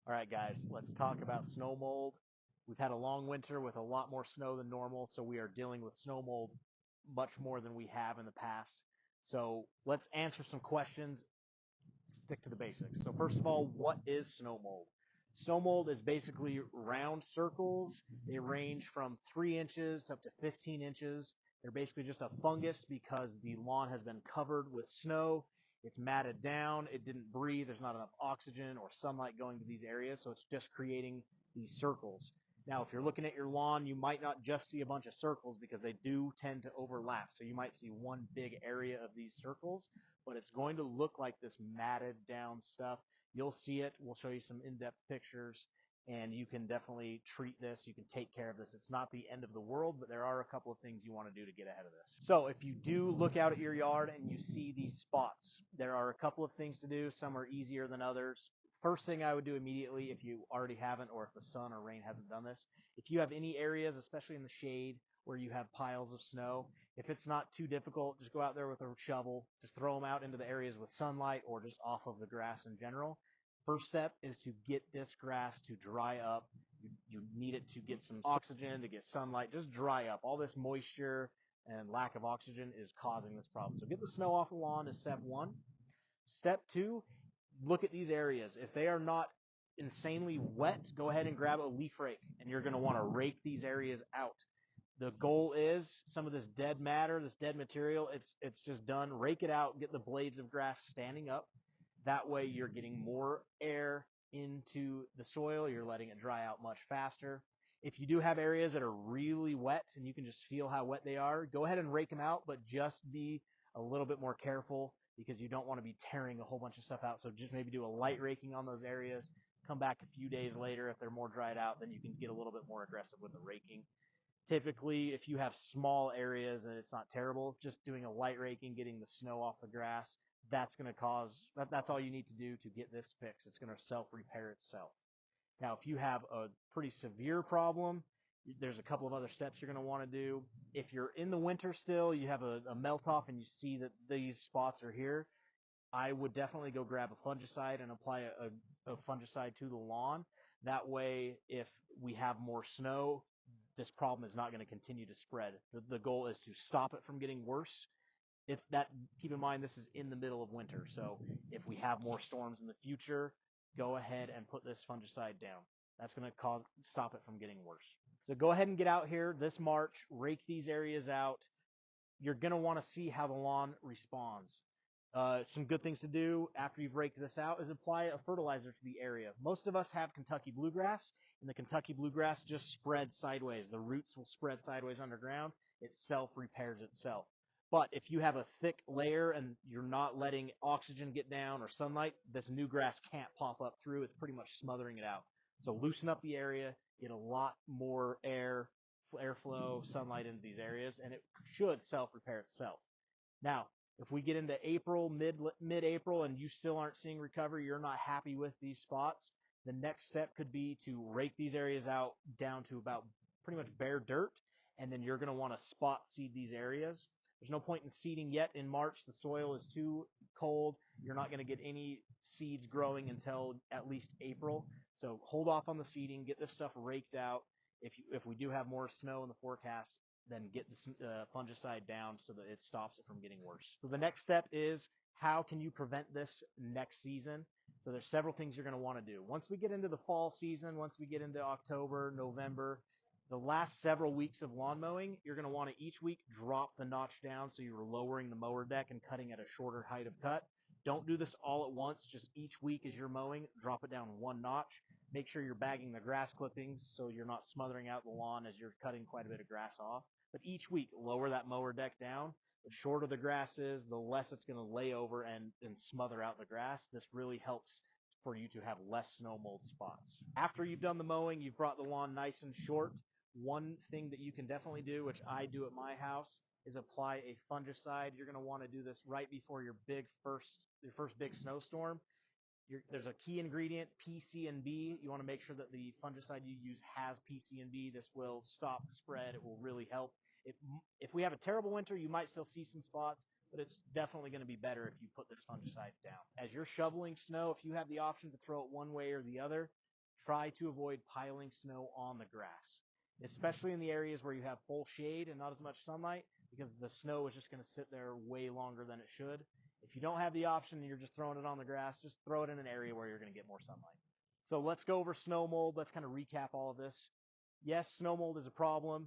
All right, guys, let's talk about snow mold. We've had a long winter with a lot more snow than normal, so we are dealing with snow mold much more than we have in the past. So let's answer some questions, stick to the basics. So first of all, what is snow mold? Snow mold is basically round circles. They range from 3 inches to up to 15 inches. They're basically just a fungus because the lawn has been covered with snow. It's matted down. It didn't breathe. There's not enough oxygen or sunlight going to these areas, so it's just creating these circles. Now, if you're looking at your lawn, you might not just see a bunch of circles because they do tend to overlap. So you might see one big area of these circles, but it's going to look like this matted down stuff. You'll see it. We'll show you some in-depth pictures, and you can definitely treat this. You can take care of this. It's not the end of the world, but there are a couple of things you want to do to get ahead of this. So if you do look out at your yard and you see these spots, there are a couple of things to do. Some are easier than others. First thing I would do immediately, if you already haven't, or if the sun or rain hasn't done this, if you have any areas, especially in the shade, where you have piles of snow, if it's not too difficult, just go out there with a shovel, just throw them out into the areas with sunlight or just off of the grass in general. First step is to get this grass to dry up. You need it to get some oxygen, to get sunlight, just dry up. All this moisture and lack of oxygen is causing this problem. So get the snow off the lawn is step one. Step two, look at these areas. If they are not insanely wet, go ahead and grab a leaf rake, and you're going to want to rake these areas out. The goal is some of this dead matter, this dead material, it's just done. Rake it out, get the blades of grass standing up. That way you're getting more air into the soil. You're letting it dry out much faster. If you do have areas that are really wet and you can just feel how wet they are, go ahead and rake them out, but just be a little bit more careful because you don't want to be tearing a whole bunch of stuff out. So just maybe do a light raking on those areas. Come back a few days later if they're more dried out, then you can get a little bit more aggressive with the raking. Typically, if you have small areas and it's not terrible, just doing a light raking, getting the snow off the grass, that's going to cause, that's all you need to do to get this fixed. It's going to self-repair itself. Now, if you have a pretty severe problem, there's a couple of other steps you're going to want to do. If you're in the winter still, you have a melt off and you see that these spots are here, I would definitely go grab a fungicide and apply a fungicide to the lawn. That way, if we have more snow, this problem is not going to continue to spread. The goal is to stop it from getting worse. If that, keep in mind, this is in the middle of winter. So if we have more storms in the future, go ahead and put this fungicide down. That's going to stop it from getting worse. So go ahead and get out here this March, rake these areas out. You're going to want to see how the lawn responds. Some good things to do after you've raked this out is apply a fertilizer to the area. Most of us have Kentucky bluegrass, and the Kentucky bluegrass just spreads sideways. The roots will spread sideways underground. It self-repairs itself. But if you have a thick layer and you're not letting oxygen get down or sunlight, this new grass can't pop up through. It's pretty much smothering it out. So loosen up the area, get a lot more airflow, sunlight into these areas, and it should self-repair itself. Now, if we get into April, mid-April, and you still aren't seeing recovery, you're not happy with these spots, the next step could be to rake these areas out down to about pretty much bare dirt, and then you're going to want to spot seed these areas. There's no point in seeding yet in March. The soil is too cold. You're not going to get any seeds growing until at least April. So hold off on the seeding. Get this stuff raked out. If we do have more snow in the forecast, then get the fungicide down so that it stops it from getting worse. So the next step is, how can you prevent this next season? So there's several things you're going to want to do. Once we get into the fall season, once we get into October, November, the last several weeks of lawn mowing, you're going to want to each week drop the notch down so you're lowering the mower deck and cutting at a shorter height of cut. Don't do this all at once. Just each week as you're mowing, drop it down one notch. Make sure you're bagging the grass clippings so you're not smothering out the lawn as you're cutting quite a bit of grass off. But each week, lower that mower deck down. The shorter the grass is, the less it's going to lay over and smother out the grass. This really helps for you to have less snow mold spots. After you've done the mowing, you've brought the lawn nice and short. One thing that you can definitely do, which I do at my house, is apply a fungicide. You're going to want to do this right before your first big snowstorm. There's a key ingredient, PCNB. You want to make sure that the fungicide you use has PCNB. This will stop the spread. It will really help. If we have a terrible winter, you might still see some spots, but it's definitely going to be better if you put this fungicide down. As you're shoveling snow, if you have the option to throw it one way or the other, try to avoid piling snow on the grass, especially in the areas where you have full shade and not as much sunlight, because the snow is just going to sit there way longer than it should. If you don't have the option and you're just throwing it on the grass, just throw it in an area where you're going to get more sunlight. So let's go over snow mold. Let's kind of recap all of this. Yes, snow mold is a problem,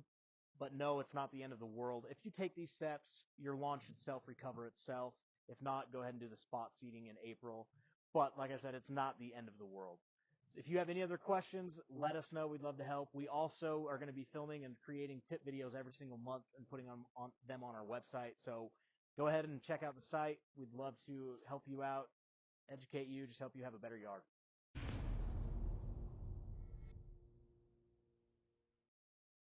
but no, it's not the end of the world. If you take these steps, your lawn should self-recover itself. If not, go ahead and do the spot seeding in April. But like I said, it's not the end of the world. If you have any other questions, let us know. We'd love to help. We also are going to be filming and creating tip videos every single month and putting them on our website. So go ahead and check out the site. We'd love to help you out, educate you, just help you have a better yard.